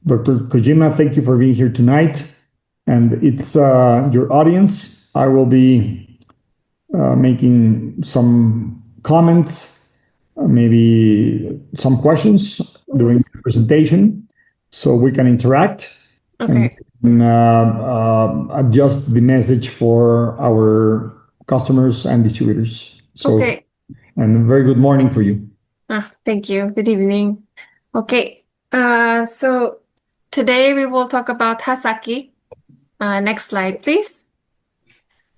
Dr. Kojima, thank you for being here tonight. And it's your audience. I will be making some comments, maybe some questions during the presentation so we can interact and Okay. adjust the message for our customers and distributors. So, Okay. and a very good morning for you. Thank you. Good evening. Okay. So today we will talk about Hasaki. Next slide, please.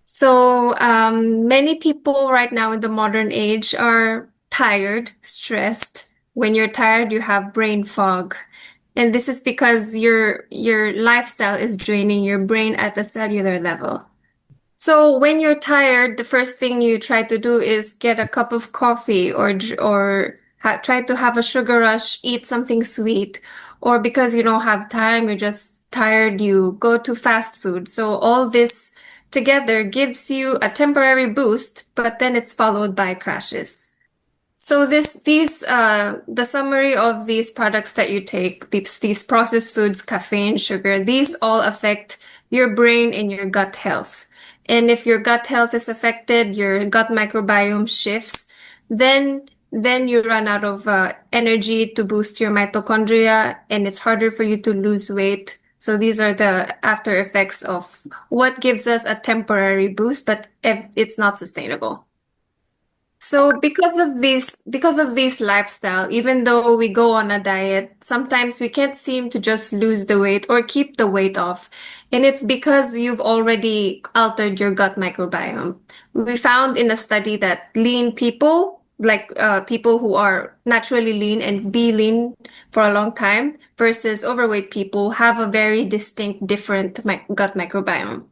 So many people right now in the modern age are tired, stressed. When you're tired, you have brain fog. And this is because your lifestyle is draining your brain at the cellular level. So when you're tired, the first thing you try to do is get a cup of coffee or try to have a sugar rush, eat something sweet, or because you don't have time, you're just tired, you go to fast food. So all this together gives you a temporary boost, but then it's followed by crashes. So the summary of these products that you take, these processed foods, caffeine, sugar, these all affect your brain and your gut health. And if your gut health is affected, your gut microbiome shifts, then you run out of energy to boost your mitochondria, and it's harder for you to lose weight. So these are the after effects of what gives us a temporary boost, but it's not sustainable. So because of this lifestyle, even though we go on a diet, sometimes we can't seem to just lose the weight or keep the weight off. And it's because you've already altered your gut microbiome. We found in a study that lean people, like people who are naturally lean and be lean for a long time versus overweight people have a very distinct, different gut microbiome.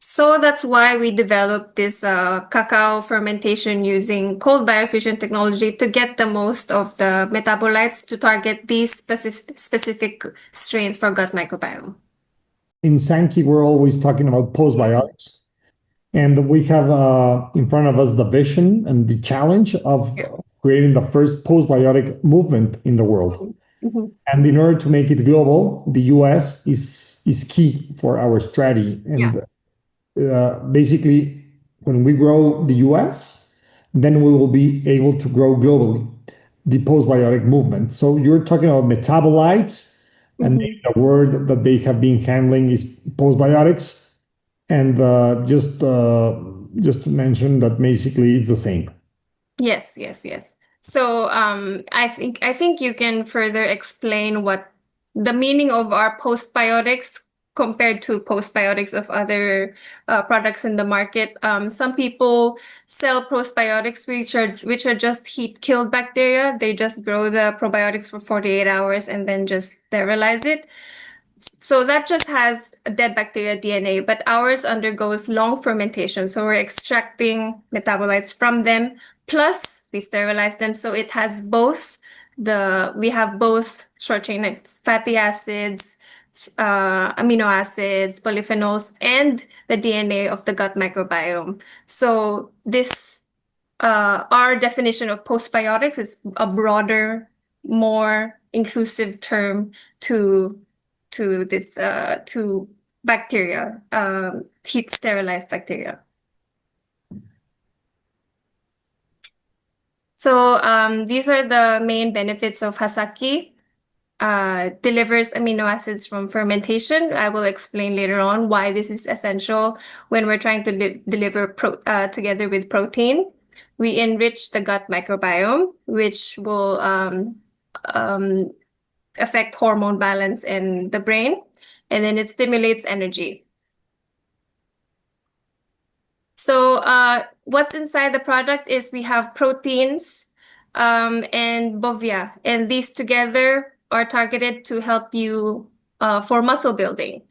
So that's why we developed this cacao fermentation using cold biofusion technology to get the most of the metabolites to target these specific strains for gut microbiome. In Sanki, we're always talking about postbiotics. And we have in front of us the vision and the challenge of Yeah. creating the first postbiotic movement in the world. Mhm. And in order to make it global, the US is key for our strategy. Yeah. And basically, when we grow the US, then we will be able to grow globally the postbiotic movement. So you're talking about metabolites, and Mhm. the word that they have been handling is postbiotics. And just to mention that basically it's the same. Yes, yes, yes. So I think you can further explain what the meaning of our postbiotics compared to postbiotics of other products in the market. Some people sell postbiotics which are just heat-killed bacteria. They just grow the probiotics for 48 hours and then just sterilize it. So that just has a dead bacteria DNA, but ours undergoes long fermentation. So we're extracting metabolites from them, plus we sterilize them. So it has we have both short chain fatty acids, amino acids, polyphenols, and the DNA of the gut microbiome. So our definition of postbiotics is a broader, more inclusive term to to bacteria, heat sterilized bacteria. So these are the main benefits of Hasaki. Delivers amino acids from fermentation. I will explain later on why this is essential when we're trying to deliver together with protein. We enrich the gut microbiome, which will um, affect hormone balance in the brain, and then it stimulates energy. So what's inside the product is we have proteins and Bovia, and these together are targeted to help you for muscle building.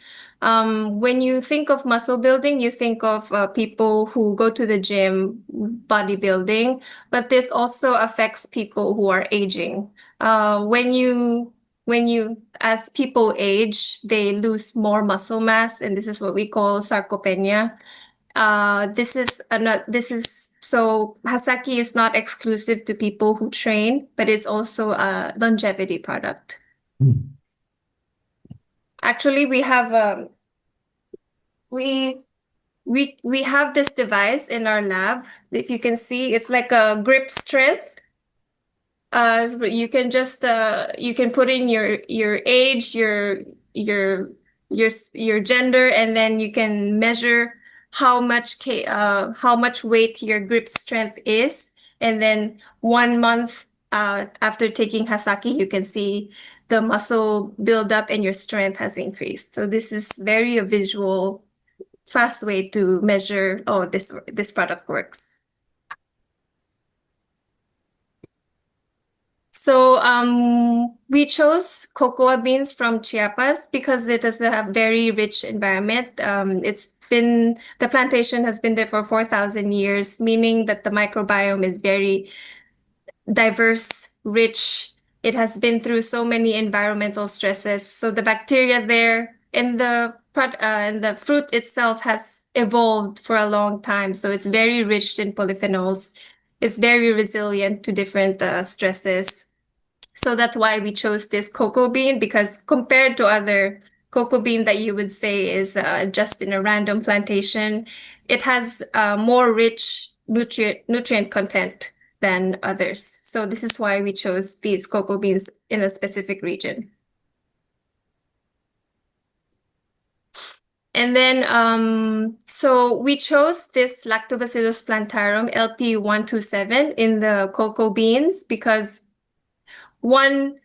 When you think of muscle building, you think of people who go to the gym, bodybuilding, but this also affects people who are aging. As people age, they lose more muscle mass, and this is what we call sarcopenia. So Hasaki is not exclusive to people who train, but it's also a longevity product. Actually, we have we have this device in our lab. If you can see, it's like a grip strength. You can just you can put in your age, your gender, and then you can measure how much weight your grip strength is. And then 1 month after taking Hasaki, you can see the muscle build up and your strength has increased. So this is very a visual, fast way to measure, oh, this product works. So we chose cocoa beans from Chiapas because it is a very rich environment. The plantation has been there for 4,000 years, meaning that the microbiome is very diverse, rich. It has been through so many environmental stresses. So the bacteria there and the fruit itself has evolved for a long time. So it's very rich in polyphenols. It's very resilient to different stresses. So that's why we chose this cocoa bean, because compared to other cocoa bean that you would say is just in a random plantation, it has more rich nutrient content than others. So this is why we chose these cocoa beans in a specific region. And then, so we chose this Lactobacillus plantarum LP127 in the cocoa beans because one,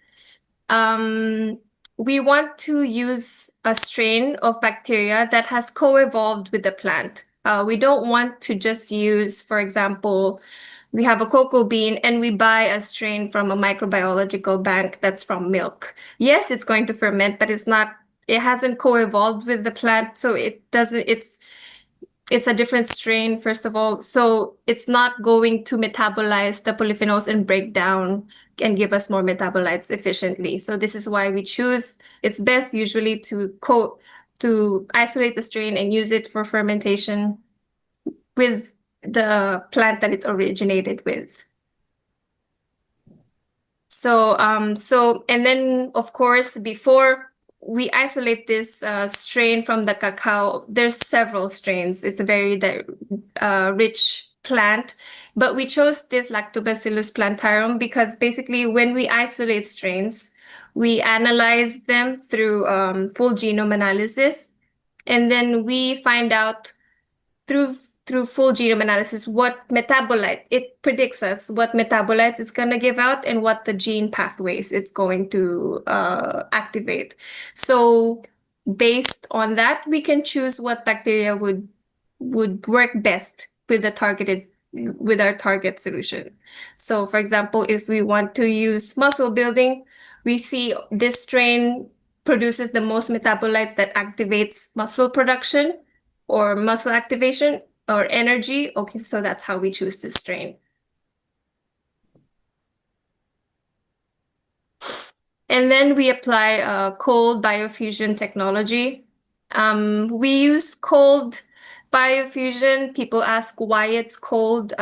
we want to use a strain of bacteria that has co-evolved with the plant. We don't want to just use, for example, we have a cocoa bean and we buy a strain from a microbiological bank that's from milk. Yes, it's going to ferment, but it hasn't co-evolved with the plant, so it's a different strain, first of all. So it's not going to metabolize the polyphenols and break down and give us more metabolites efficiently. So this is why we choose, it's best usually to isolate the strain and use it for fermentation with the plant that it originated with. And then of course, before we isolate this strain from the cacao, there's several strains. It's a very rich plant, but we chose this Lactobacillus plantarum because basically when we isolate strains, we analyze them through full genome analysis, and then we find out through full genome analysis what metabolite it predicts us what metabolites it's going to give out and what the gene pathways it's going to activate. So based on that, we can choose what bacteria would work best with our target solution. So for example, if we want to use muscle building, we see this strain produces the most metabolites that activates muscle production or muscle activation or energy. Okay, so that's how we choose this strain. And then we apply cold biofusion technology. We use cold biofusion. People ask why it's cold.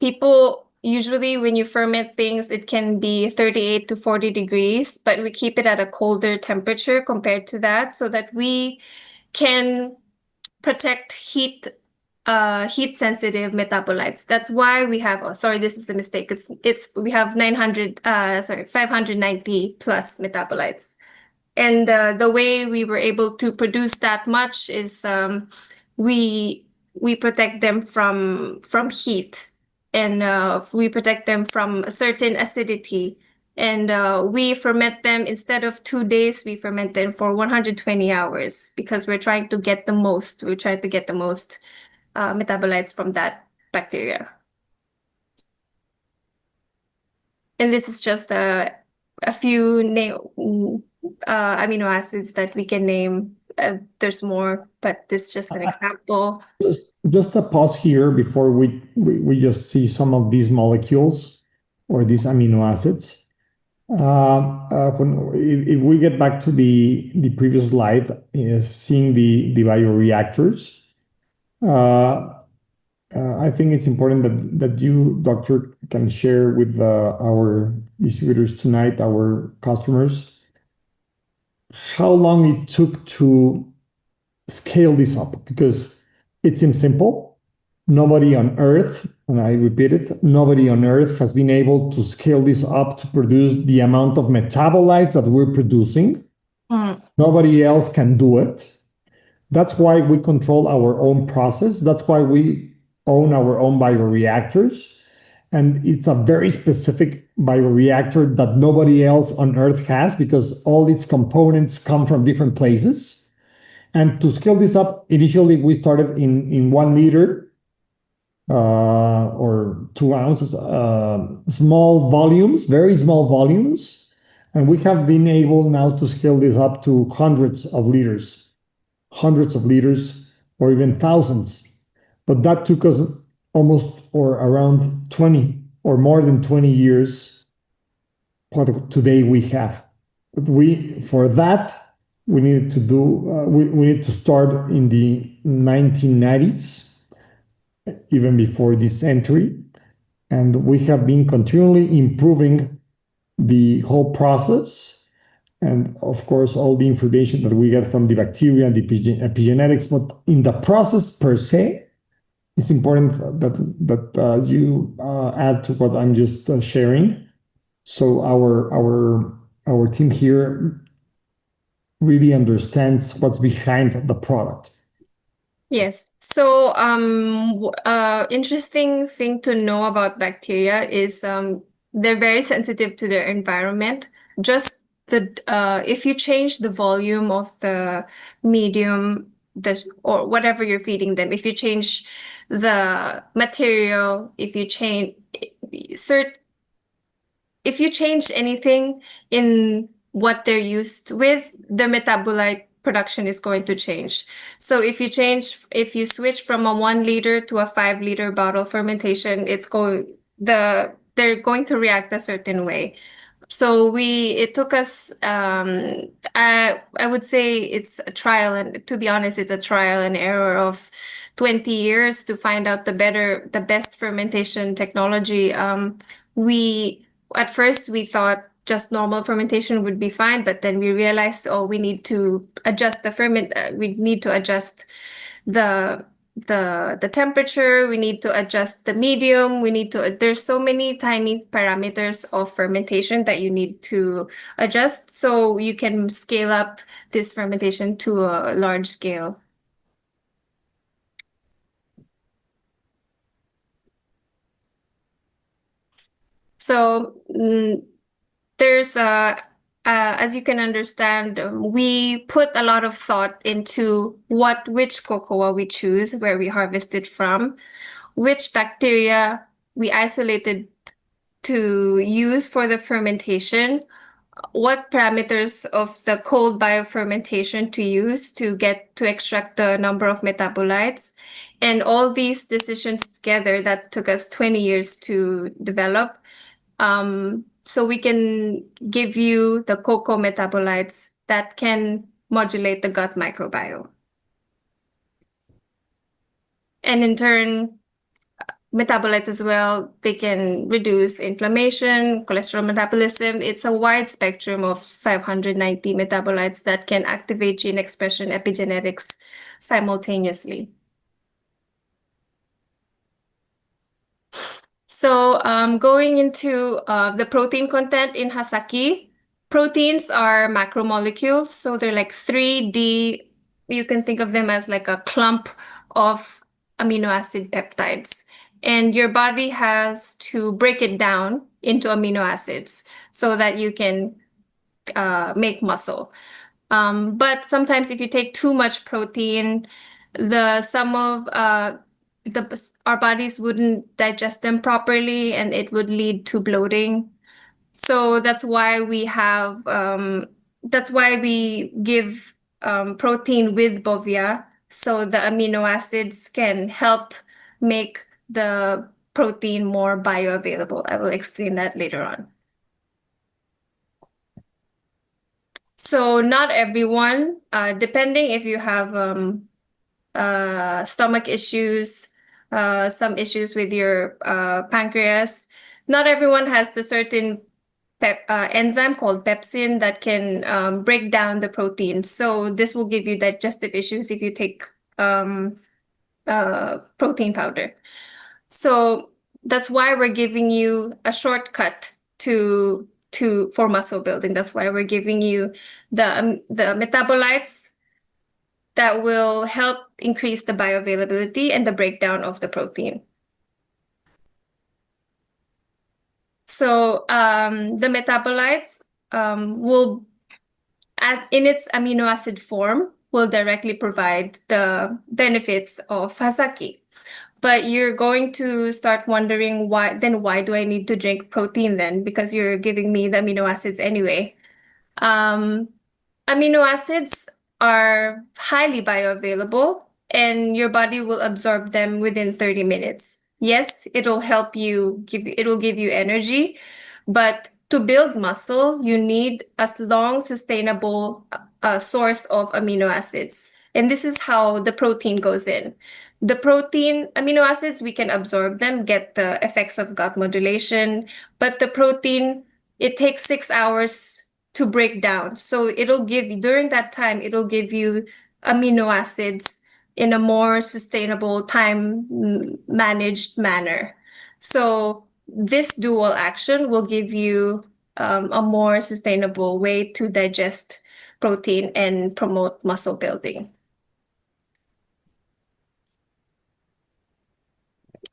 People usually, when you ferment things, it can be 38 to 40 degrees, but we keep it at a colder temperature compared to that so that we can protect heat sensitive metabolites. That's why we have, oh, sorry, this is a mistake. We have 590 plus metabolites. And the way we were able to produce that much is we protect them from heat, and we protect them from a certain acidity. And we ferment them, instead of 2 days, we ferment them for 120 hours because we're trying to get the most. We're trying to get the most metabolites from that bacteria. And this is just a few amino acids that we can name. There's more, but this is just an example. Just a pause here before we just see some of these molecules or these amino acids. If we get back to the previous slide, seeing the bioreactors, I think it's important that you, Doctor, can share with our distributors tonight, our customers, how long it took to scale this up, because it seems simple. Nobody on Earth, and I repeat it, nobody on Earth has been able to scale this up to produce the amount of metabolites that we're producing. Nobody else can do it. That's why we control our own process. That's why we own our own bioreactors. And it's a very specific bioreactor that nobody else on Earth has, because all its components come from different places. And to scale this up, initially we started in 1 liter or 2 ounces, small volumes, very small volumes. And we have been able now to scale this up to hundreds of liters, or even thousands. But that took us almost or around 20 or more than 20 years what today we have. But for that, we needed to do, we need to start in the 1990s, even before this century. And we have been continually improving the whole process. And of course, all the information that we get from the bacteria and the epigenetics, but in the process per se, it's important that you add to what I'm just sharing. So our team here really understands what's behind the product. Yes. So, interesting thing to know about bacteria is they're very sensitive to their environment. Just if you change the volume of the medium or whatever you're feeding them, if you change the material, if you change anything in what they're used with, their metabolite production is going to change. So if you switch from a 1 liter to a 5 liter bottle fermentation, they're going to react a certain way. So it took us, I would say it's a trial, and to be honest, it's a trial and error of 20 years to find out the best fermentation technology. At first we thought just normal fermentation would be fine, but then we realized, we need to adjust we need to adjust the temperature, we need to adjust the medium, there's so many tiny parameters of fermentation that you need to adjust so you can scale up this fermentation to a large scale. So there's as you can understand, we put a lot of thought into which cocoa we choose, where we harvest it from, which bacteria we isolated to use for the fermentation, what parameters of the cold biofermentation to use to extract the number of metabolites. And all these decisions together that took us 20 years to develop. So we can give you the cocoa metabolites that can modulate the gut microbiome. And in turn, metabolites as well, they can reduce inflammation, cholesterol metabolism. It's a wide spectrum of 590 metabolites that can activate gene expression epigenetics simultaneously. So going into the protein content in Hasaki, proteins are macromolecules. So they're like 3D, you can think of them as like a clump of amino acid peptides. And your body has to break it down into amino acids so that you can make muscle. But sometimes if you take too much protein, our bodies wouldn't digest them properly and it would lead to bloating. So that's why we give protein with Bovia, so the amino acids can help make the protein more bioavailable. I will explain that later on. So not everyone, depending if you have stomach issues, some issues with your pancreas, not everyone has the certain enzyme called pepsin that can break down the protein. So this will give you digestive issues if you take protein powder. So that's why we're giving you a shortcut for muscle building. That's why we're giving you the metabolites that will help increase the bioavailability and the breakdown of the protein. So the metabolites will, in its amino acid form, will directly provide the benefits of Hasaki. But you're going to start wondering why do I need to drink protein then? Because you're giving me the amino acids anyway. Amino acids are highly bioavailable and your body will absorb them within 30 minutes. Yes, it will give you energy, but to build muscle, you need a long, sustainable source of amino acids. And this is how the protein goes in. The protein, amino acids, we can absorb them, get the effects of gut modulation, but the protein, it takes 6 hours to break down. So during that time, it'll give you amino acids in a more sustainable, time managed manner. So this dual action will give you a more sustainable way to digest protein and promote muscle building.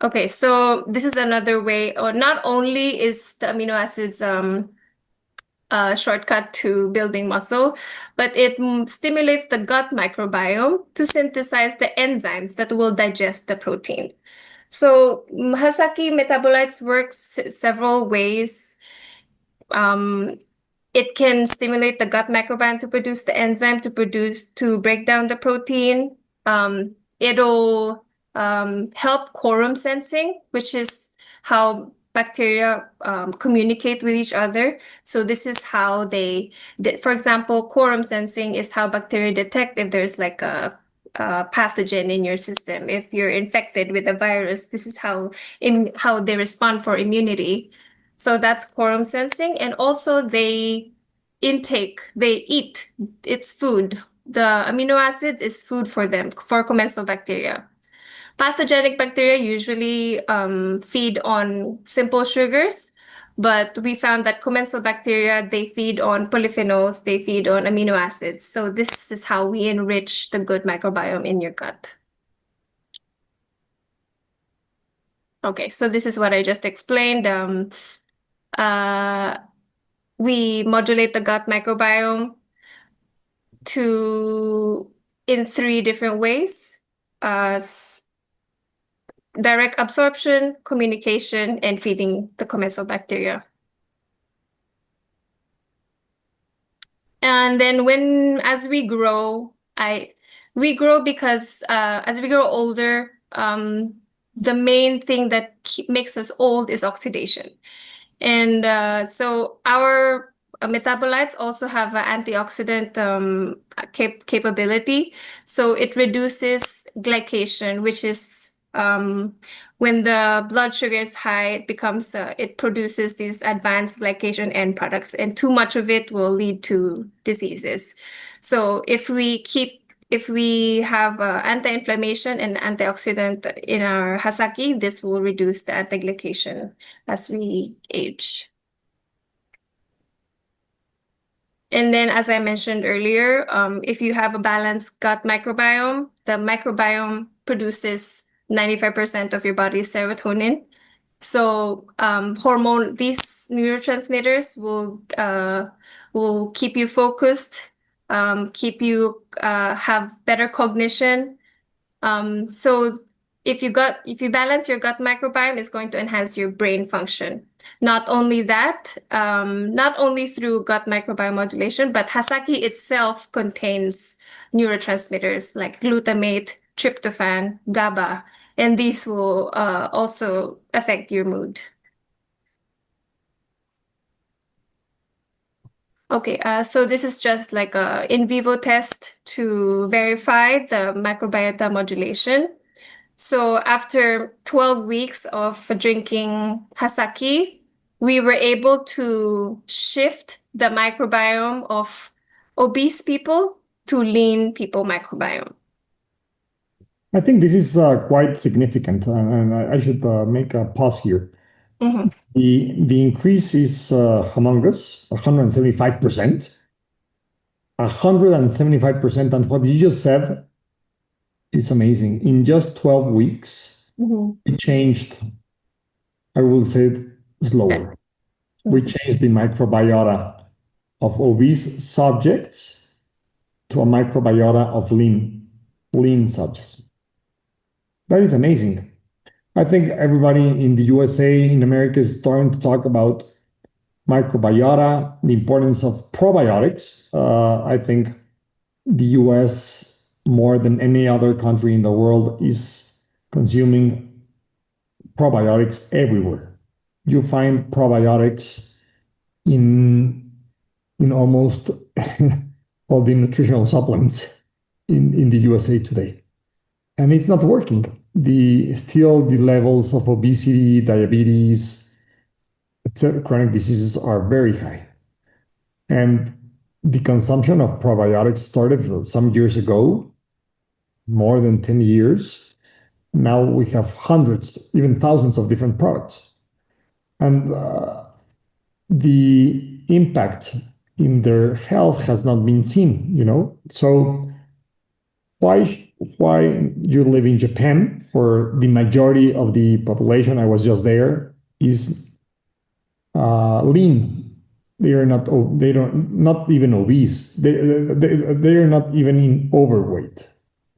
Okay, so this is another way, or not only is the amino acids a shortcut to building muscle, but it stimulates the gut microbiome to synthesize the enzymes that will digest the protein. So Hasaki metabolites works several ways. It can stimulate the gut microbiome to produce the enzyme to break down the protein. It'll help quorum sensing, which is how bacteria communicate with each other. So this is how for example, quorum sensing is how bacteria detect if there's like a pathogen in your system. If you're infected with a virus, this is how they respond for immunity. So that's quorum sensing. And also they eat, it's food. The amino acids is food for them, for commensal bacteria. Pathogenic bacteria usually feed on simple sugars, but we found that commensal bacteria, they feed on polyphenols, they feed on amino acids. So this is how we enrich the good microbiome in your gut. Okay, so this is what I just explained. We modulate the gut microbiome in 3 different ways. Direct absorption, communication, and feeding the commensal bacteria. And then as we grow, because as we grow older, the main thing that makes us old is oxidation. And so our metabolites also have an antioxidant capability. So it reduces glycation, which is when the blood sugar is high, it produces these advanced glycation end products, and too much of it will lead to diseases. So if we have anti-inflammation and antioxidant in our Hasaki, this will reduce the anti-glycation as we age. And then, as I mentioned earlier, if you have a balanced gut microbiome, the microbiome produces 95% of your body's serotonin. So these neurotransmitters will keep you focused, keep you have better cognition. So if you balance your gut microbiome, it's going to enhance your brain function. Not only that, not only through gut microbiome modulation, but Hasaki itself contains neurotransmitters like glutamate, tryptophan, GABA, and these will also affect your mood. Okay, so this is just like a in vivo test to verify the microbiota modulation. So after 12 weeks of drinking Hasaki, we were able to shift the microbiome of obese people to lean people microbiome. I think this is quite significant, and I should make a pause here. Mm-hmm. The increase is humongous, 175%. 175%, and what you just said is amazing. In just 12 weeks, it changed, I will say it slower. We changed the microbiota of obese subjects to a microbiota of lean subjects. That is amazing. I think everybody in the USA, in America, is starting to talk about microbiota, the importance of probiotics. I think the US, more than any other country in the world, is consuming probiotics everywhere. You find probiotics in almost all the nutritional supplements in the USA today. And it's not working. Still the levels of obesity, diabetes, etc., chronic diseases are very high. And the consumption of probiotics started some years ago, more than 10 years. Now we have hundreds, even thousands of different products. And the impact in their health has not been seen. So why you live in Japan, where the majority of the population, I was just there, is lean. They are not. They don't. Not even obese. They are not even in overweight.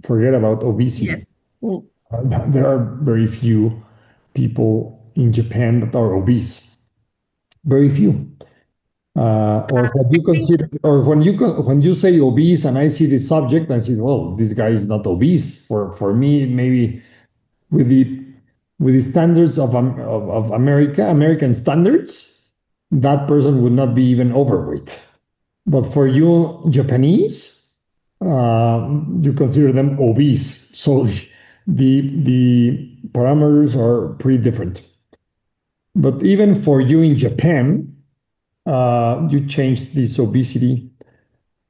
Forget about obesity. Yes. There are very few people in Japan that are obese. Very few. Or what you consider, or when you say obese, and I see the subject, I say, well, this guy is not obese. For me, maybe with the standards of American standards, that person would not be even overweight. But for you Japanese, you consider them obese. So the parameters are pretty different. But even for you in Japan, you changed this obesity,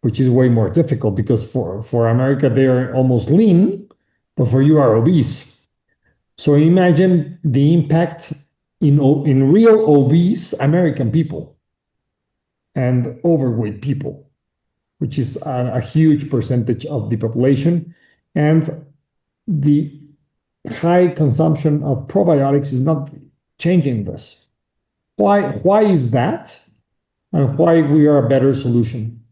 which is way more difficult because for America, they are almost lean, but for you are obese. So imagine the impact in real obese American people and overweight people, which is a huge percentage of the population. And the high consumption of probiotics is not changing this. Why is that? And why we are a better solution?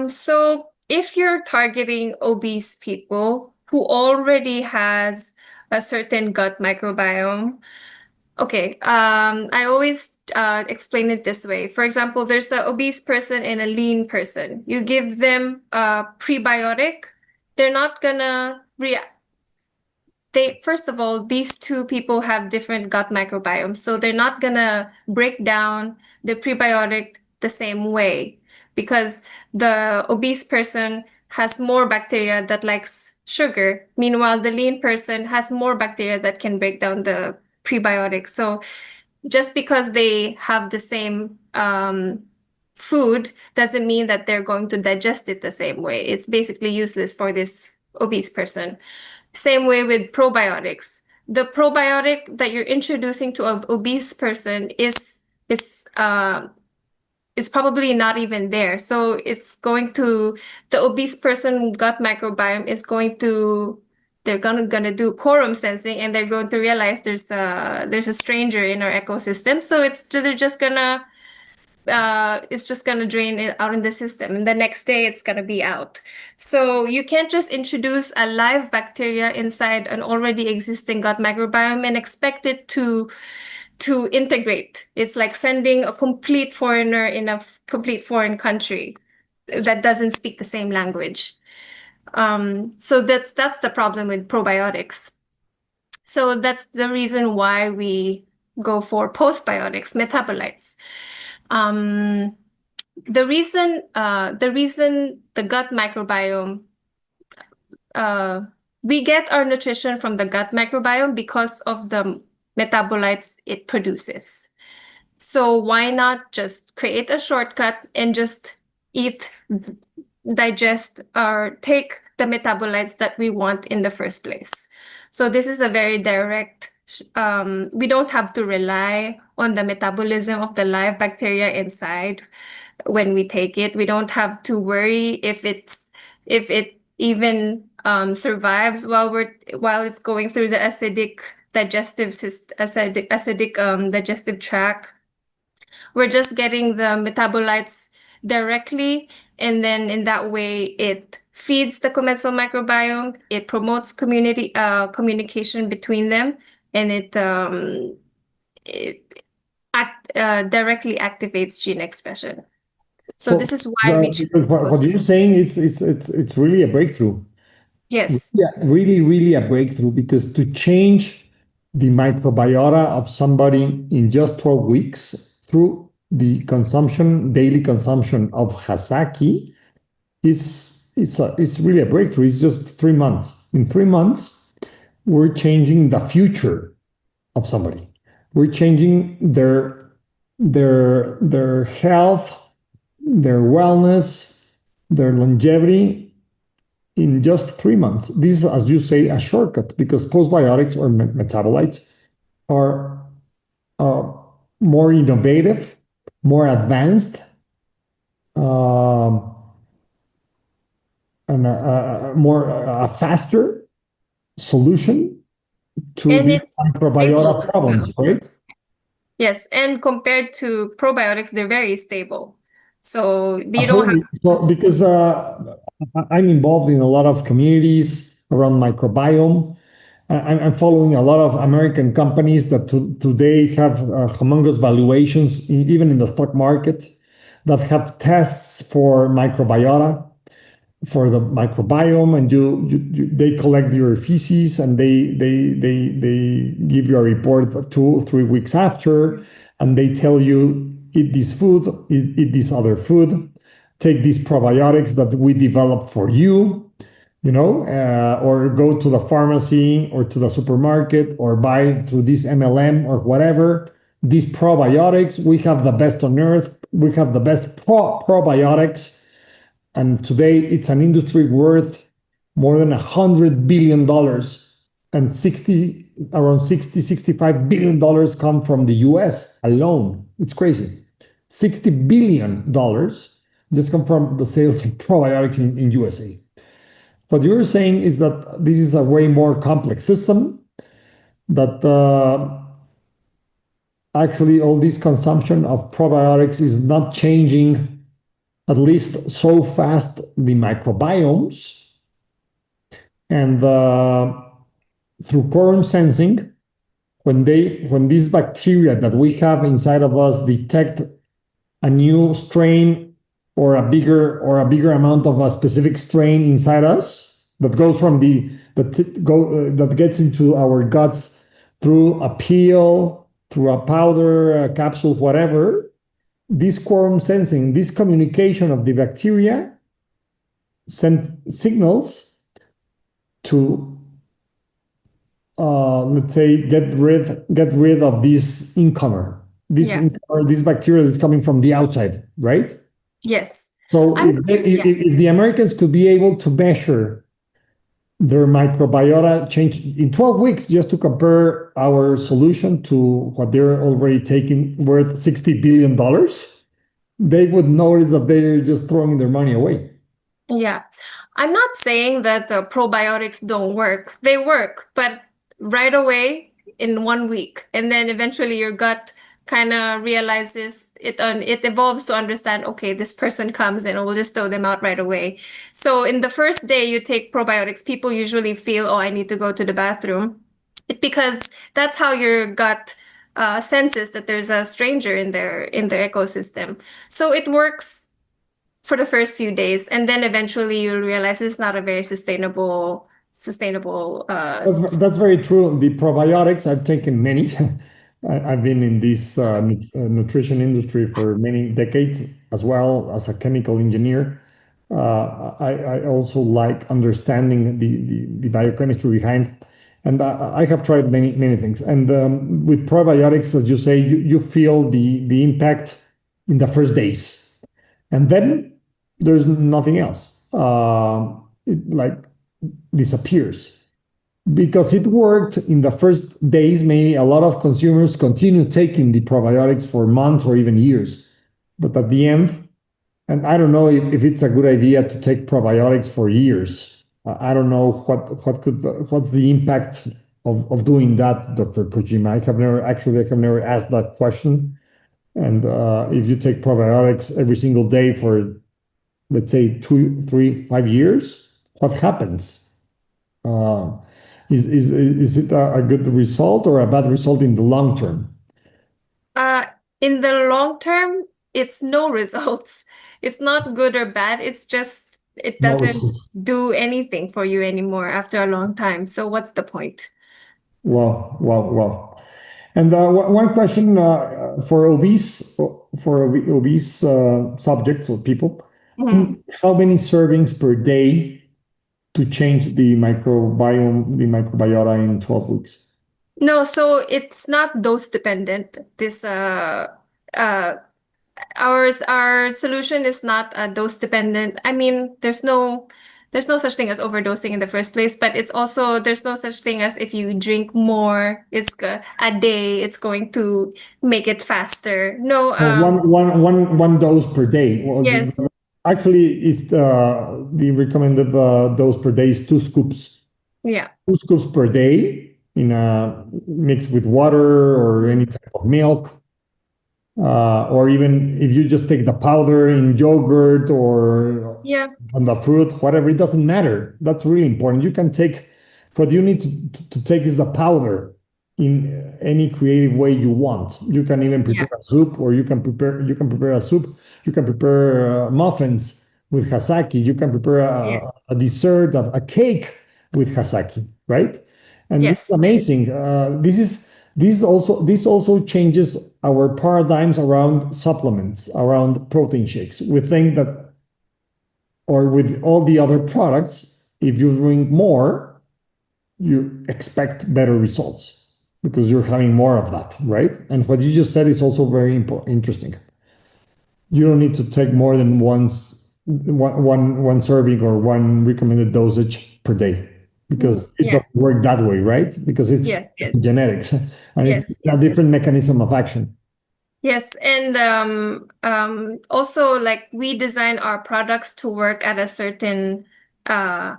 So if you're targeting obese people who already has a certain gut microbiome, okay, I always explain it this way. For example, there's an obese person and a lean person. You give them a prebiotic, they're not gonna react. First of all, these two people have different gut microbiomes, so they're not gonna break down the prebiotic the same way because the obese person has more bacteria that likes sugar. Meanwhile, the lean person has more bacteria that can break down the prebiotics. So just because they have the same food doesn't mean that they're going to digest it the same way. It's basically useless for this obese person. Same way with probiotics. The probiotic that you're introducing to an obese person is probably not even there. So it's going to the obese person gut microbiome is going to they're gonna do quorum sensing and they're going to realize there's a stranger in our ecosystem. So they're just gonna it's just gonna drain it out in the system, and the next day it's gonna be out. So you can't just introduce a live bacteria inside an already existing gut microbiome and expect it to integrate. It's like sending a complete foreigner in a complete foreign country that doesn't speak the same language. So that's the problem with probiotics. So that's the reason why we go for postbiotics, metabolites. The reason the gut microbiome, we get our nutrition from the gut microbiome because of the metabolites it produces. So why not just create a shortcut and just eat, digest, or take the metabolites that we want in the first place? So this is a very direct, we don't have to rely on the metabolism of the live bacteria inside when we take it. We don't have to worry if it even survives while it's going through the acidic digestive tract. We're just getting the metabolites directly, and then in that way it feeds the commensal microbiome, it promotes communication between them, and it directly activates gene expression. So So this is why we choose because to go what through. you're saying is it's really a breakthrough. Yes. Yeah, really, really a breakthrough because to change the microbiota of somebody in just 12 weeks through the daily consumption of Hasaki it's really a breakthrough. It's just 3 months. In 3 months, we're changing the future of somebody. We're changing their health, their wellness, their longevity in just 3 months. This is, as you say, a shortcut because postbiotics or metabolites are uh, more innovative, more advanced, um, and more faster solution to And these it's stable microbiota as well. problems, right? Yes, and compared to probiotics, they're very stable. So you don't have Absolutely. So, because I'm involved in a lot of communities around microbiome. I'm following a lot of American companies that today have humongous valuations, even in the stock market, that have tests for microbiota, for the microbiome, and they collect your feces and they give you a report for 2 or 3 weeks after, and they tell you eat this food, eat this other food, take these probiotics that we developed for you, or go to the pharmacy or to the supermarket or buy through this MLM or whatever. These probiotics, we have the best on earth. We have the best probiotics, and today it's an industry worth more than $100 billion, and around 65 billion come from the US alone. It's crazy. $60 billion just come from the sales of probiotics in USA. What you're saying is that this is a way more complex system, that actually all this consumption of probiotics is not changing at least so fast the microbiomes, and through quorum sensing, when these bacteria that we have inside of us detect a new strain or a bigger amount of a specific strain inside us that goes from that gets into our guts through a pill, through a powder, a capsule, whatever. This quorum sensing, this communication of the bacteria send signals to, let's say, get rid of this incomer, yeah. this bacteria that's coming from the outside, right? Yes. So I'm yeah. if the Americans could be able to measure their microbiota change in 12 weeks, just to compare our solution to what they're already taking worth $60 billion, they would notice that they're just throwing their money away. Yeah. I'm not saying that probiotics don't work. They work, but right away in 1 week. And then eventually your gut kind of realizes it evolves to understand, okay, this person comes and we'll just throw them out right away. So in the first day you take probiotics, people usually feel, oh, I need to go to the bathroom. Because that's how your gut senses that there's a stranger in their ecosystem. So it works for the first few days, and then eventually you'll realize it's not a very sustainable That's very true. The probiotics, I've taken many. I've been in this nutrition industry for many decades as well as a chemical engineer. I also like understanding the biochemistry behind. And I have tried many things. And with probiotics, as you say, you feel the impact in the first days, and then there's nothing else. It like disappears because it worked in the first days. Maybe a lot of consumers continue taking the probiotics for months or even years, but at the end, and I don't know if it's a good idea to take probiotics for years. I don't know what's the impact of doing that, Dr. Kojima. I have never asked that question. And if you take probiotics every single day for, let's say, 2, 3, 5 years, what happens? Uh, is it a good result or a bad result in the long term? Uh, in the long term, it's no results. It's not good or bad. It's just it No doesn't result. do anything for you anymore after a long time. So what's the point? Wow. And one question for obese subjects or people: Mhm. how many servings per day to change the microbiota in 12 weeks? No, so it's not dose dependent. This uh our solution is not dose dependent. I mean, there's no such thing as overdosing in the first place, but it's also there's no such thing as if you drink more, a day, it's going to make it faster. No, Well, one dose per day. Well, yes, actually, it's the recommended dose per day is 2 scoops. yeah. 2 scoops per day in a mixed with water or any type of milk. Or even if you just take the powder in yogurt or Yeah, on the fruit, whatever, it doesn't matter. That's really important. You can take what you need to take is the powder in any creative way you want. You can even yeah, prepare a soup, or you can prepare a soup. You can prepare muffins with Hasaki. You can prepare yeah. a dessert, a cake with Hasaki, right? And this is Yes, amazing. This also changes our paradigms around supplements, around protein shakes. We think that, or with all the other products, if you drink more, you expect better results because you're having more of that, right? And what you just said is also very interesting. You don't need to take more than one serving or one recommended dosage per day because it yeah, doesn't work that way, right? Because it's yes, yes, genetics and it's yes, a yes. different mechanism of action. Yes, and also like we design our products to work at a certain uh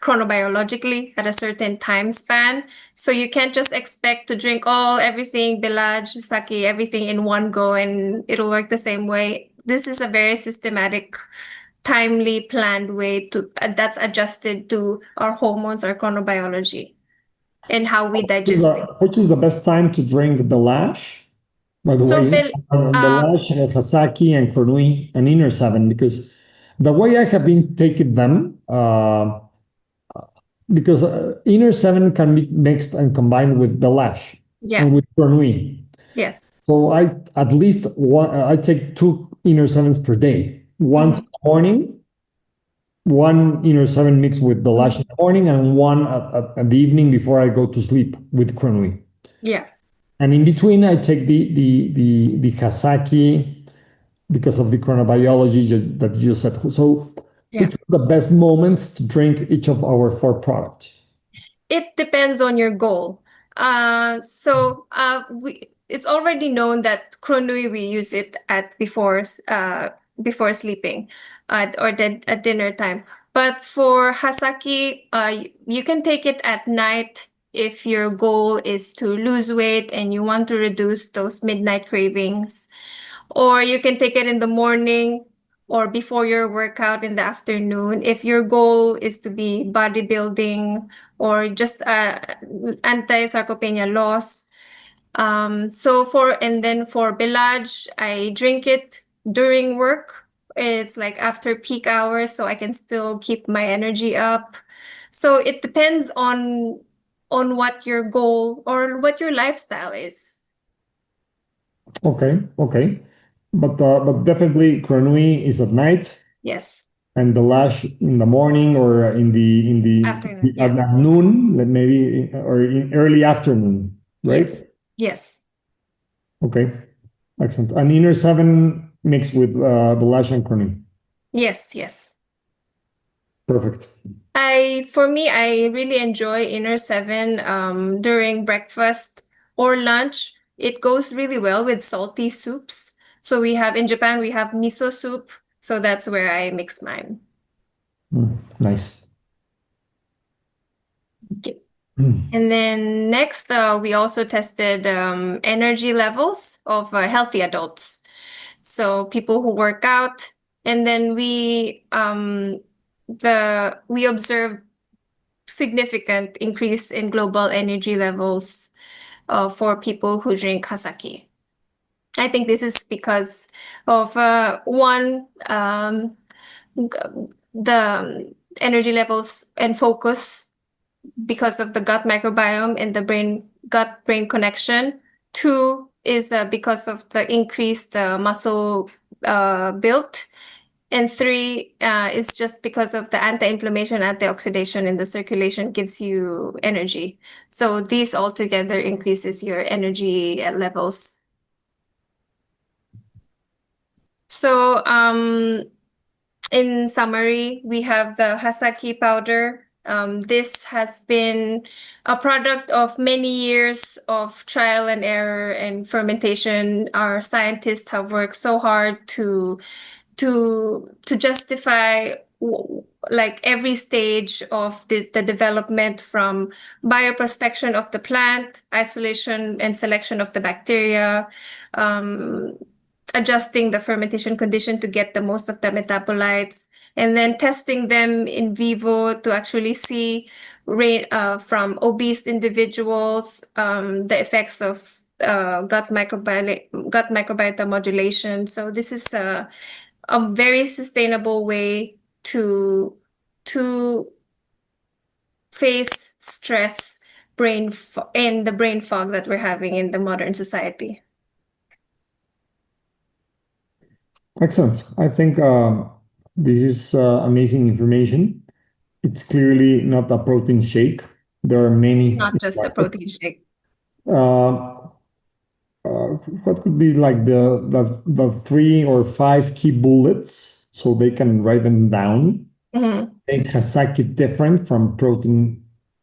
chronobiologically at a certain time span. So you can't just expect to drink everything, bilaj, sake, everything in one go and it'll work the same way. This is a very systematic, timely, planned way to that's adjusted to our hormones, our chronobiology, and how we digest things. Which is the best time to drink the lash? By the So way, Bill, the lash, Hasaki, and Kronui, and Inner Seven, because the way I have been taking them, because Inner Seven can be mixed and combined with the lash yeah, and with Kronui. yes. So I take 2 Inner Sevens per day. Once in Mhm. the morning, one Inner 7 mixed with the lash in the morning, and one at the evening before I go to sleep with Kronui. Yeah, And in between, I take the Hasaki because of the chronobiology that you said. So, yeah. which are the best moments to drink each of our 4 products? It depends on your goal. It's already known that Kronui we use it at before sleeping, at dinner time. But for Hasaki, you can take it at night if your goal is to lose weight and you want to reduce those midnight cravings. Or you can take it in the morning or before your workout in the afternoon. If your goal is to be bodybuilding or just anti-sarcopenia loss. And then for Bilaj, I drink it during work. It's like after peak hours, so I can still keep my energy up. So it depends on what your goal or what your lifestyle is. Okay. But definitely Kronui is at night, Yes. and the lash in the morning or Afternoon. at Yeah. noon, like maybe or in early afternoon, right? Yes. Yes. Okay, excellent. An inner seven mixed with the lash and cornea. Yes. Yes. Perfect. For me, I really enjoy Inner Seven during breakfast or lunch. It goes really well with salty soups. So in Japan, we have miso soup. So that's where I mix mine. Nice. Okay. Mm. And then next, we also tested energy levels of healthy adults. So people who work out, and then we observed significant increase in global energy levels for people who drink Hasaki. I think this is because of one, the energy levels and focus because of the gut microbiome and the gut-brain connection. Two is because of the increased muscle built. And three is just because of the anti-inflammation, antioxidation in the circulation gives you energy. So these all together increases your energy levels. So in summary, we have the Hasaki powder. This has been a product of many years of trial and error and fermentation. Our scientists have worked so hard to justify like every stage of the development from bioprospection of the plant, isolation and selection of the bacteria, um, adjusting the fermentation condition to get the most of the metabolites, and then testing them in vivo to actually see from obese individuals the effects of gut microbiota modulation. So this is a very sustainable way to face stress and the brain fog that we're having in the modern society. Excellent. I think this is amazing information. It's clearly not a protein shake. There are many in Not the just a market. protein shake. Uh, what could be like the three or five key bullets so they can write them down? Mhm. Make Hasaki different from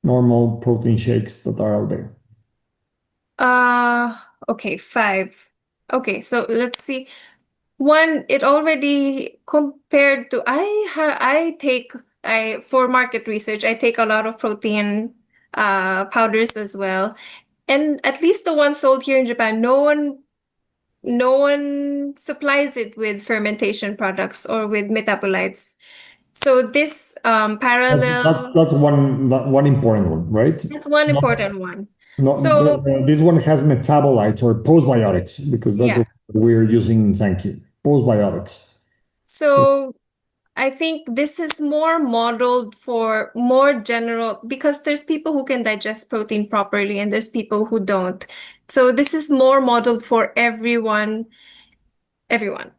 normal protein shakes that are out there. Uh, okay, five. Okay, so let's see. One, it already compared to I for market research, I take a lot of protein powders as well. And at least the one sold here in Japan, no one supplies it with fermentation products or with metabolites. So this parallel, That's one important one, right? that's one Not, important one. not So this one has metabolites or postbiotics because that's yeah. what we're using in Sanki. Postbiotics. So So I think this is more modeled for more general because there's people who can digest protein properly and there's people who don't. So this is more modeled for everyone.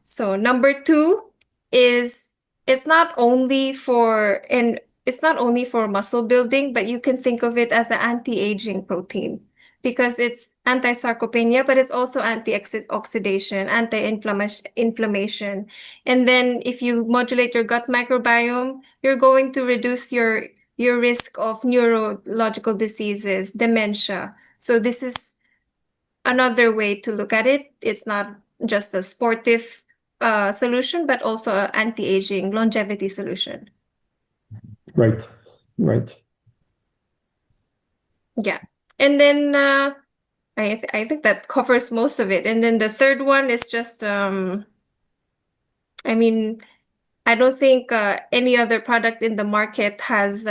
So number two is it's not only for and it's not only for muscle building, but you can think of it as an anti-aging protein because it's anti-sarcopenia, but it's also anti-oxidation, anti-inflammation. And then if you modulate your gut microbiome, you're going to reduce your risk of neurological diseases, dementia. So this is another way to look at it. It's not just a sportive solution, but also an anti-aging longevity solution. right, right. Yeah. And then I think that covers most of it. And then the third one is just I mean, I don't think any other product in the market has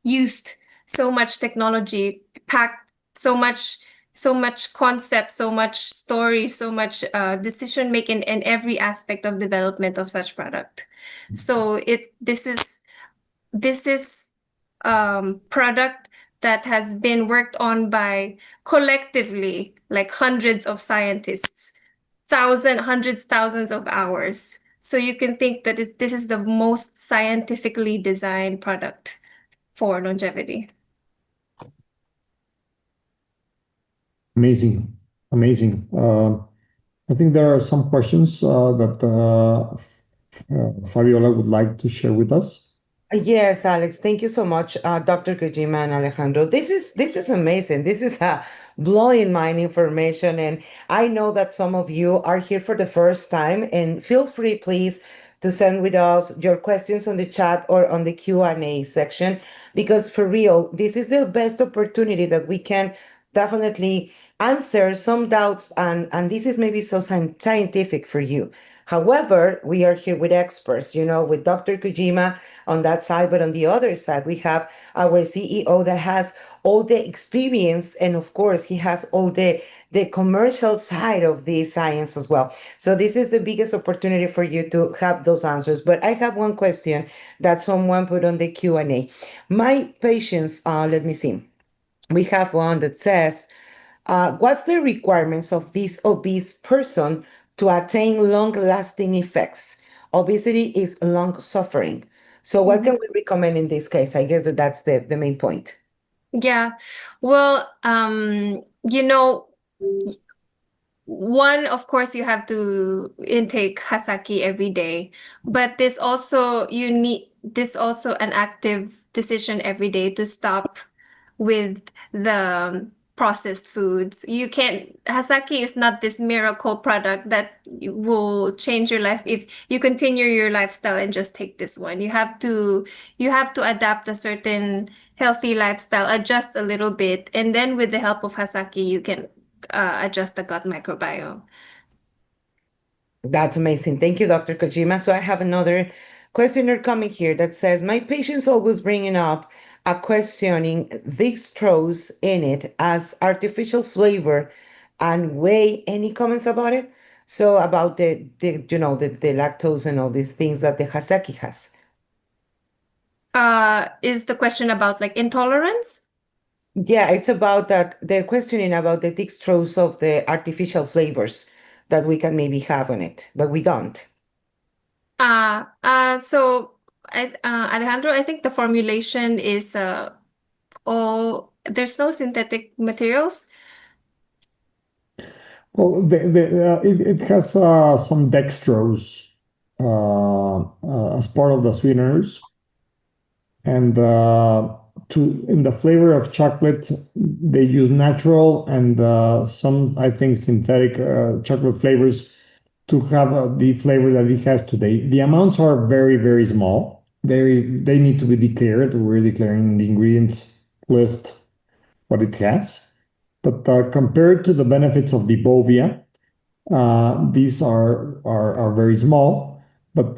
used so much technology, packed so much concept, so much story, so much decision making in every aspect of development of such product. So this is product that has been worked on by collectively like hundreds of scientists, hundreds, thousands of hours. So you can think that this is the most scientifically designed product for longevity. Amazing. Amazing. I think there are some questions that Fabiola would like to share with us. Yes, Alex, thank you so much, Dr. Kojima and Alejandro. This is amazing. This is blowing mind information, and I know that some of you are here for the first time. And feel free, please, to send with us your questions on the chat or on the Q&A section, because for real, this is the best opportunity that we can definitely answer some doubts, and this is maybe so scientific for you. However, we are here with experts, with Dr. Kojima on that side, but on the other side, we have our CEO that has all the experience, and of course, he has all the commercial side of the science as well. So this is the biggest opportunity for you to have those answers. But I have one question that someone put on the Q&A. My patients, let me see. We have one that says, what's the requirements of this obese person to attain long-lasting effects? Obesity is long suffering. So what can we recommend in this case? I guess that's the main point. Yeah. Well, one, of course, you have to intake Hasaki every day, but this also an active decision every day to stop with the processed foods. Hasaki is not this miracle product that will change your life if you continue your lifestyle and just take this one. You have to adapt a certain healthy lifestyle, adjust a little bit, and then with the help of Hasaki, you can adjust the gut microbiome. That's amazing. Thank you, Dr. Kojima. So I have another questioner coming here that says, my patient's always bringing up a questioning dextrose in it as artificial flavor and whey. Any comments about it? So about the lactose and all these things that the Hasaki has. Is the question about like intolerance? Yeah, it's about that. They're questioning about the dextrose of the artificial flavors that we can maybe have on it, but we don't. Alejandro, I think the formulation is there's no synthetic materials. Well, it has some dextrose as part of the sweeteners, and in the flavor of chocolate, they use natural and some, I think, synthetic chocolate flavors to have the flavor that it has today. The amounts are very, very small. They need to be declared. We're declaring in the ingredients list what it has. But compared to the benefits of the Bovia, these are very small. But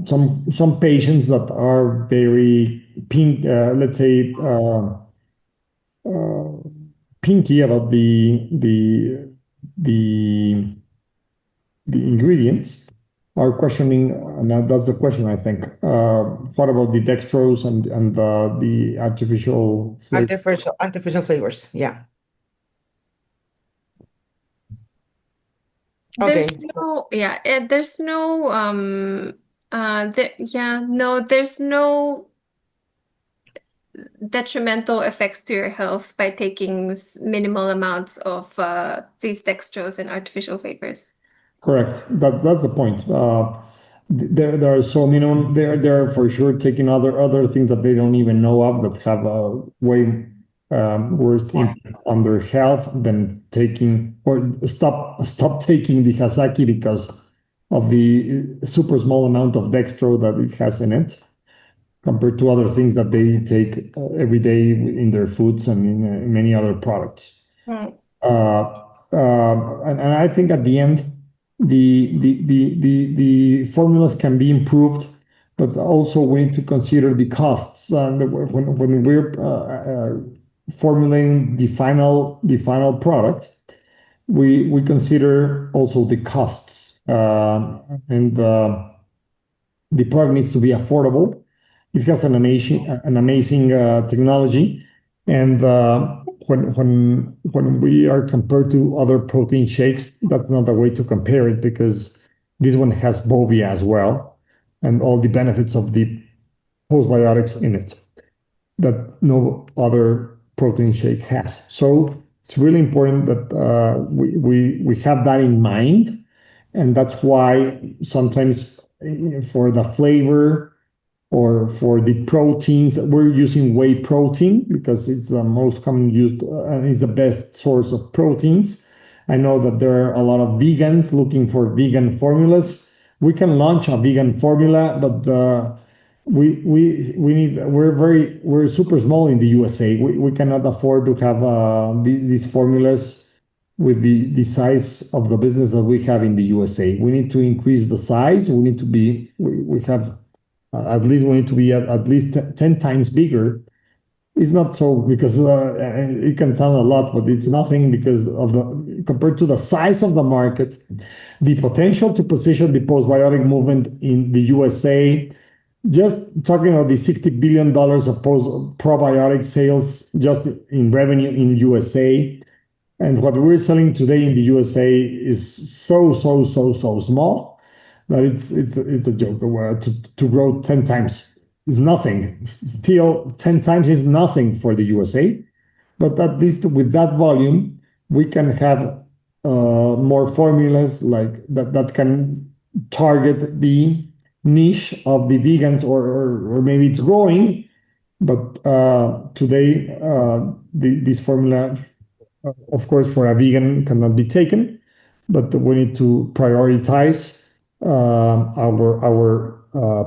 some patients that are very let's say pinky about the ingredients are questioning, and that's the question, I think. What about the dextrose and the artificial flavor? Artificial flavors. Yeah. Okay. There's no detrimental effects to your health by taking minimal amounts of these dextrose and artificial flavors. Correct. That's the point. There are so minimum. They're for sure taking other things that they don't even know of that have a way worse impact on their health than taking or stop taking the Hasaki because of the super small amount of dextro that it has in it, compared to other things that they take every day in their foods and in many other products. Right. And I think at the end, the formulas can be improved, but also we need to consider the costs. When we're formulating the final product, we consider also the costs, and the product needs to be affordable. It has an amazing technology, and when we are compared to other protein shakes, that's not the way to compare it because this one has Bovia as well, and all the benefits of the postbiotics in it that no other protein shake has. So it's really important that we have that in mind, and that's why sometimes for the flavor or for the proteins, we're using whey protein because it's the most common used and is the best source of proteins. I know that there are a lot of vegans looking for vegan formulas. We can launch a vegan formula, but we're super small in the USA. We cannot afford to have these formulas with the size of the business that we have in the USA. We need to increase the size. We need to be we have at least we need to be at least 10 times bigger. It's not so because it can sound a lot, but it's nothing because of the compared to the size of the market, the potential to position the postbiotic movement in the USA. Just talking about the $60 billion of probiotic sales just in revenue in USA, and what we're selling today in the USA is so small that it's a joke. To grow 10 times is nothing. Still, 10 times is nothing for the USA, but at least with that volume, we can have more formulas like that can target the niche of the vegans, or maybe it's growing, but today this formula, of course, for a vegan cannot be taken, but we need to prioritize our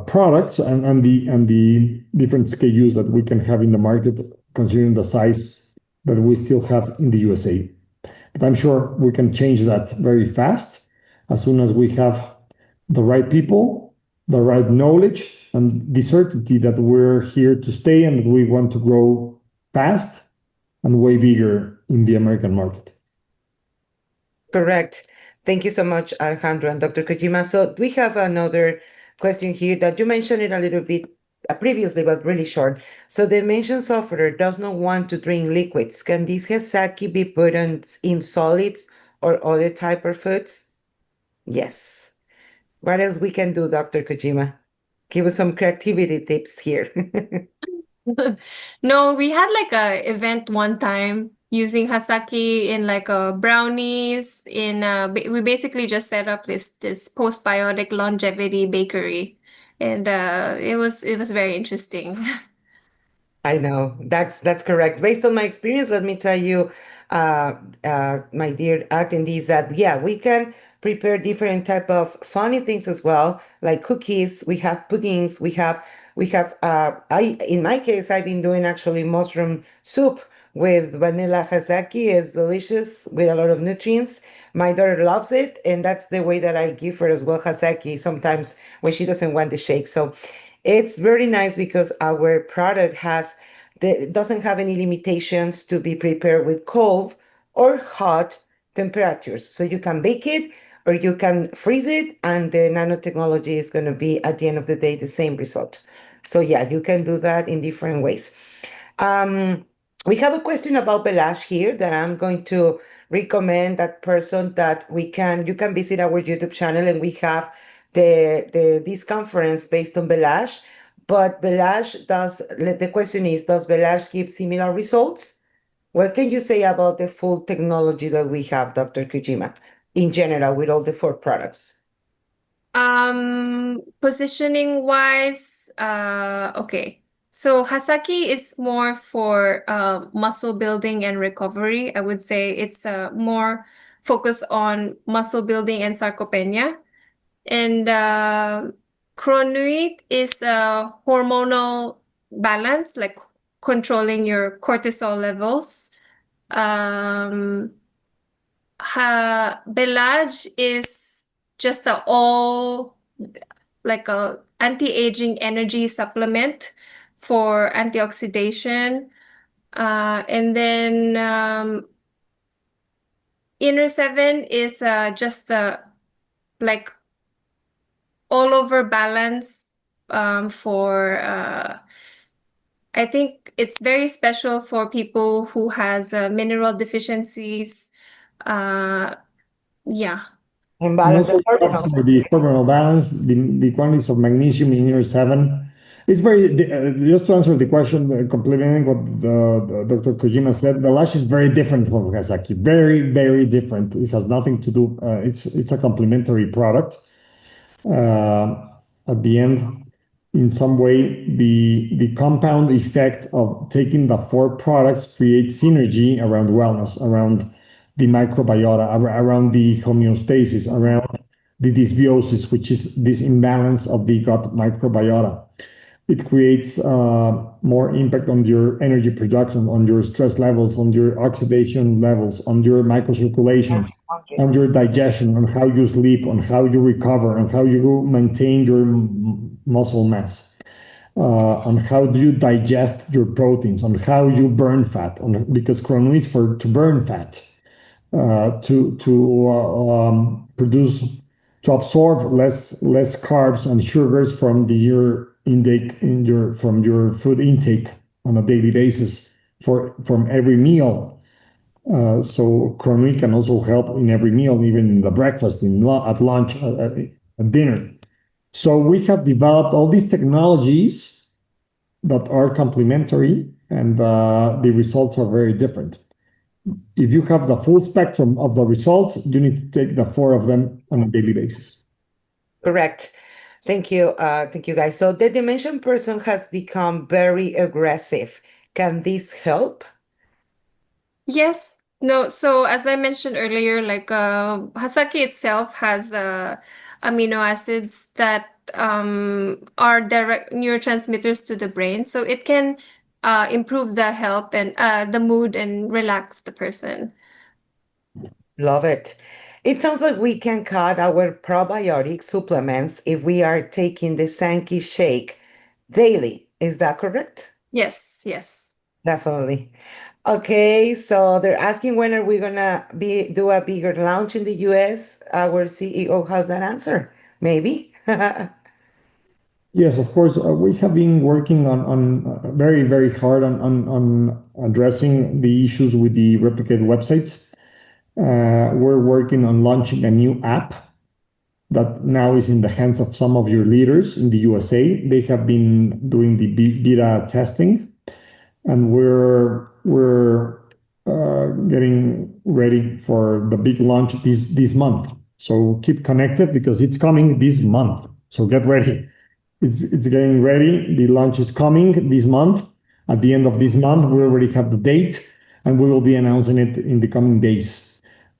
products and the different SKUs that we can have in the market, considering the size that we still have in the USA. But I'm sure we can change that very fast as soon as we have the right people, the right knowledge, and the certainty that we're here to stay and we want to grow fast and way bigger in the American market. Correct. Thank you so much, Alejandro and Dr. Kojima. So we have another question here that you mentioned it a little bit previously, but really short. So the mentioned sufferer does not want to drink liquids. Can this Hasaki be put in solids or other type of foods? Yes. What else we can do, Dr. Kojima? Give us some creativity tips here. No, we had like a event one time using Hasaki in like a brownies we basically just set up this postbiotic longevity bakery, and it was very interesting. I know that's correct. Based on my experience, let me tell you, my dear attendees, that yeah, we can prepare different type of funny things as well, like cookies. We have puddings. We have. I in my case, I've been doing actually mushroom soup with vanilla Hasaki. It's delicious with a lot of nutrients. My daughter loves it, and that's the way that I give her as well Hasaki sometimes when she doesn't want the shake. So it's very nice because our product doesn't have any limitations to be prepared with cold or hot temperatures. So you can bake it or you can freeze it, and the nanotechnology is going to be, at the end of the day, the same result. So yeah, you can do that in different ways. We have a question about Belash here that I'm going to recommend that person that you can visit our YouTube channel, and we have this conference based on Belash. But the question is, does Belash give similar results? What can you say about the full technology that we have, Dr. Kojima, in general, with all the 4 products? Positioning wise, okay. So Hasaki is more for muscle building and recovery. I would say it's more focused on muscle building and sarcopenia. And Chronuit is hormonal balance, like controlling your cortisol levels. Belage is just like a anti-aging energy supplement for antioxidation. And then Inner 7 is just like all over balance for I think it's very special for people who has mineral deficiencies. Yeah. Imbalance Most the of the hormonal. jobs for the hormonal balance, the quantities of magnesium in year 7. It's just to answer the question, complementing what Dr. Kojima said, the lash is very different from Hasaki. Very, very different. It has nothing to do, it's a complementary product. At the end, in some way, the compound effect of taking the 4 products creates synergy around wellness, around the microbiota, around the homeostasis, around the dysbiosis, which is this imbalance of the gut microbiota. It creates more impact on your energy production, on your stress levels, on your oxidation levels, on your microcirculation, on your digestion, on how you sleep, on how you recover, on how you maintain your muscle mass, on how do you digest your proteins, on how you burn fat, because chrono is for to burn fat, to produce, to absorb less carbs and sugars from your intake from your food intake on a daily basis from every meal. So Chromic can also help in every meal, even in the breakfast, at lunch, at dinner. So we have developed all these technologies that are complementary, and the results are very different. If you have the full spectrum of the results, you need to take the 4 of them on a daily basis. Correct. Thank you. Thank you, guys. So the dimension person has become very aggressive. Can this help? Yes. No, so as I mentioned earlier, like Hasaki itself has amino acids that are direct neurotransmitters to the brain, so it can improve the health and the mood and relax the person. Love it. It sounds like we can cut our probiotic supplements if we are taking the Sanki shake daily. Is that correct? Yes, yes. Definitely. Okay, so they're asking when are we gonna do a bigger launch in the US? Our CEO has that answer. Maybe. Yes, of course. We have been working on very, very hard on addressing the issues with the replicated websites. We're working on launching a new app that now is in the hands of some of your leaders in the USA. They have been doing the beta testing, and we're getting ready for the big launch this month. So keep connected because it's coming this month. So get ready. It's getting ready. The launch is coming this month. At the end of this month, we already have the date, and we will be announcing it in the coming days.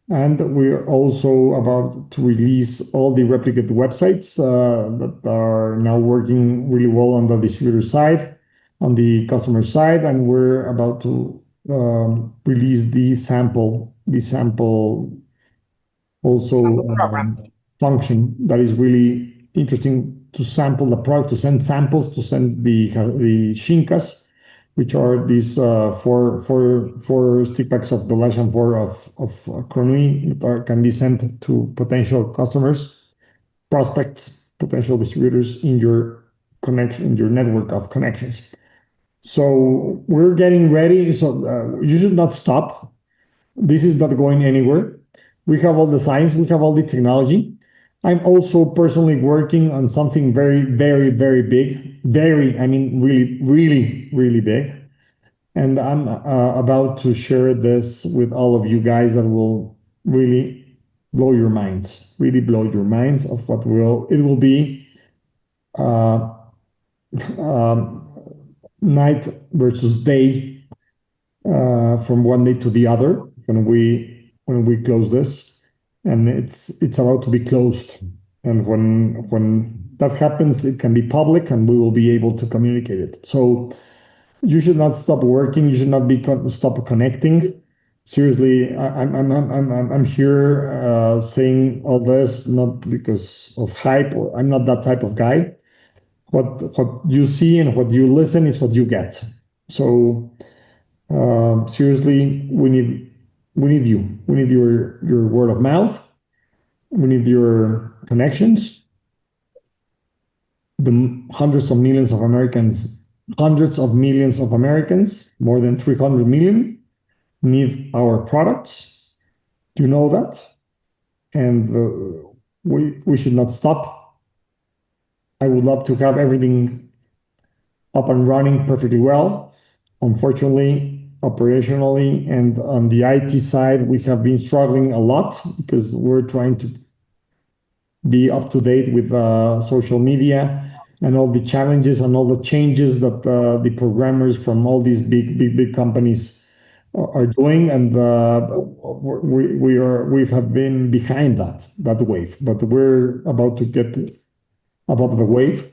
And we're also about to release all the replicate websites that are now working really well on the distributor side, on the customer side, and we're about to release the sample also function that is really interesting to sample the product, to send samples, to send the shinkas, which are these four stick packs of Belgian 4 of Chronui that can be sent to potential customers, prospects, potential distributors in your connection, in your network of connections. So we're getting ready. So you should not stop. This is not going anywhere. We have all the science, we have all the technology. I'm also personally working on something very, very, very big. Very, I mean, really, really, really big. And I'm about to share this with all of you guys that will really blow your minds, really blow your minds of what it will be uh, night versus day from one day to the other when we close this, and it's about to be closed. And when that happens, it can be public, and we will be able to communicate it. So you should not stop working. You should not stop connecting. Seriously, I'm here saying all this not because of hype, or I'm not that type of guy. What you see and what you listen is what you get. So seriously, we need you. We need your word of mouth. We need your connections. The hundreds of millions of Americans, more than 300 million, need our products. You know that. and we should not stop. I would love to have everything up and running perfectly well. Unfortunately, operationally and on the IT side, we have been struggling a lot because we're trying to be up to date with social media and all the challenges and all the changes that the programmers from all these big companies are doing, and we have been behind that wave, but we're about to get above the wave,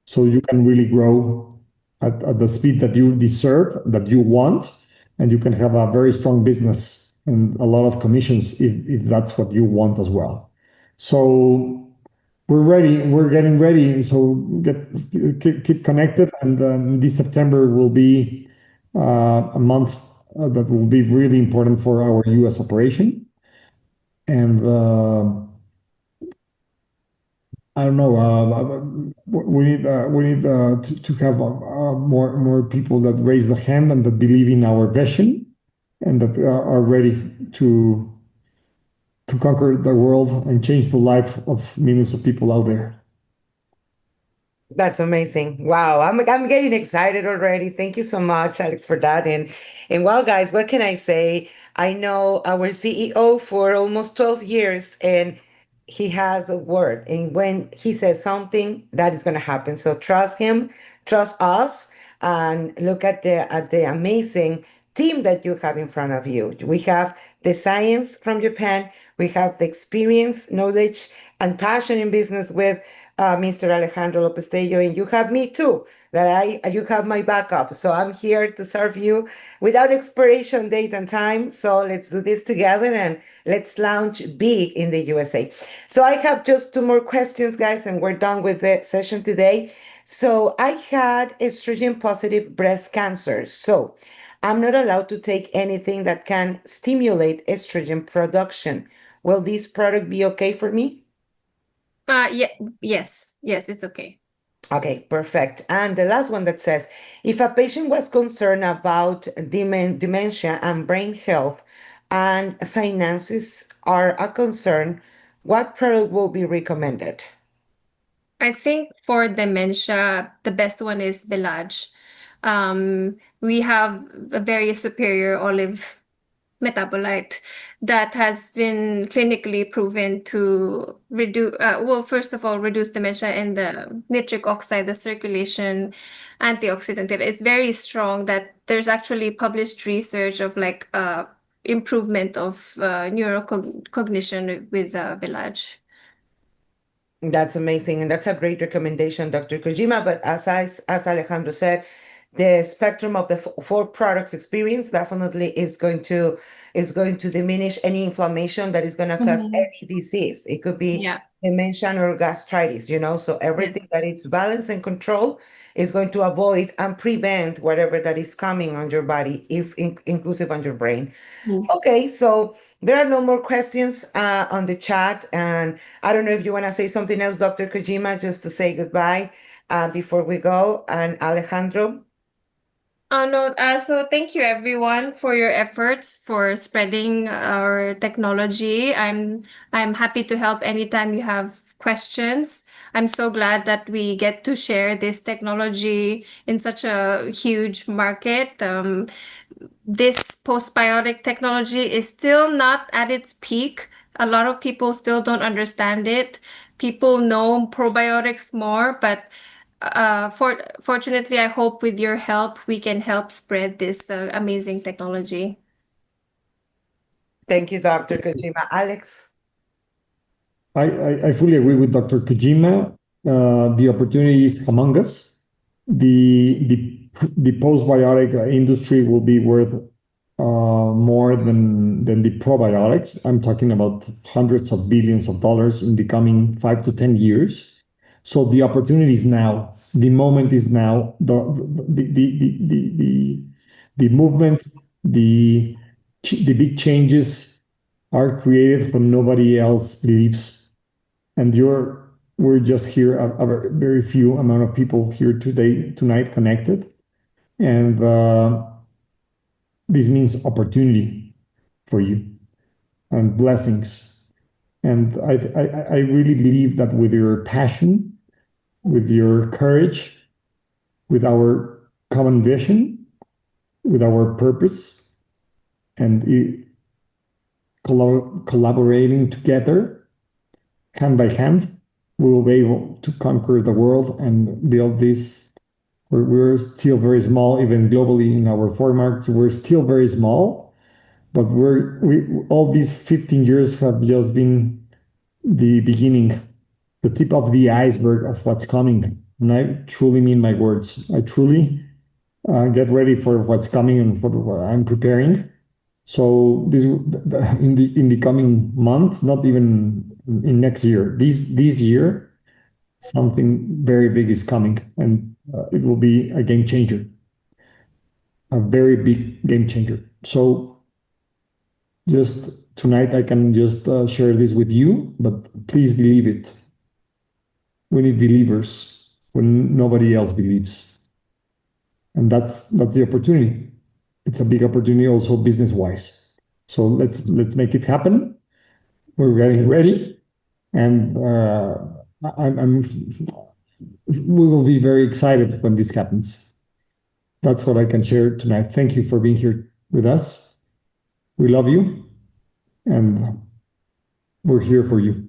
so you can really grow at the speed that you deserve, that you want, and you can have a very strong business and a lot of commissions if that's what you want as well. So we're ready. We're getting ready. So keep connected, and this September will be a month that will be really important for our U.S. operation. And I don't know. We need to have more people that raise the hand and that believe in our vision and that are ready to conquer the world and change the life of millions of people out there. That's amazing. Wow. I'm getting excited already. Thank you so much, Alex, for that. And well, guys, what can I say? I know our CEO for almost 12 years, and he has a word. And when he says something, that is going to happen. So trust him, trust us, and look at the amazing team that you have in front of you. We have the science from Japan, we have the experience, knowledge, and passion in business with Mr. Alejandro Lopez Tello, and you have me too. You have my backup. So I'm here to serve you without expiration date and time. So let's do this together and let's launch big in the USA. So I have just two more questions, guys, and we're done with the session today. So I had estrogen positive breast cancer. So I'm not allowed to take anything that can stimulate estrogen production. Will this product be okay for me? Yeah, yes, it's okay. Okay, perfect. And the last one that says, if a patient was concerned about dementia and brain health and finances are a concern, what product will be recommended? I think for dementia, the best one is Belage. We have a very superior olive metabolite that has been clinically proven to reduce, well, first of all, reduce dementia and the nitric oxide, the circulation antioxidant. It's very strong that there's actually published research of like improvement of neurocognition with Belage. That's amazing, and that's a great recommendation, Dr. Kojima. But as Alejandro said, the spectrum of the four products experience definitely is going to diminish any inflammation that is going to cause any disease. It could be Yeah. dementia or gastritis, you know. So everything that it's balanced and control is going to avoid and prevent whatever that is coming on your body is inclusive on your brain. Okay, so there are no more questions on the chat, and I don't know if you want to say something else, Dr. Kojima, just to say goodbye before we go, and Alejandro. Oh no, so thank you everyone for your efforts for spreading our technology. I'm happy to help anytime you have questions. I'm so glad that we get to share this technology in such a huge market. This postbiotic technology is still not at its peak. A lot of people still don't understand it. People know probiotics more, but fortunately, I hope with your help, we can help spread this amazing technology. Thank you, Dr. Kojima. Alex. I fully agree with Dr. Kojima. The opportunity is humongous. The postbiotic industry will be worth more than the probiotics. I'm talking about hundreds of billions of dollars in the coming 5 to 10 years. So the opportunity is now. The moment is now. The movements, the big changes are created when nobody else believes, and we're just here a very few amount of people here tonight connected, and this means opportunity for you and blessings. And I really believe that with your passion, with your courage, with our common vision, with our purpose, and collaborating together, hand by hand, we will be able to conquer the world and build this. We're still very small, even globally in our formats. We're still very small, but all these 15 years have just been the beginning, the tip of the iceberg of what's coming. And I truly mean my words. I truly get ready for what's coming and for what I'm preparing. So this in the coming months, not even in next year, this year, something very big is coming, and it will be a game changer, a very big game changer. So just tonight, I can just share this with you, but please believe it. We need believers when nobody else believes, and that's the opportunity. It's a big opportunity also business-wise. So let's make it happen. We're getting ready, and we will be very excited when this happens. That's what I can share tonight. Thank you for being here with us. We love you, and we're here for you.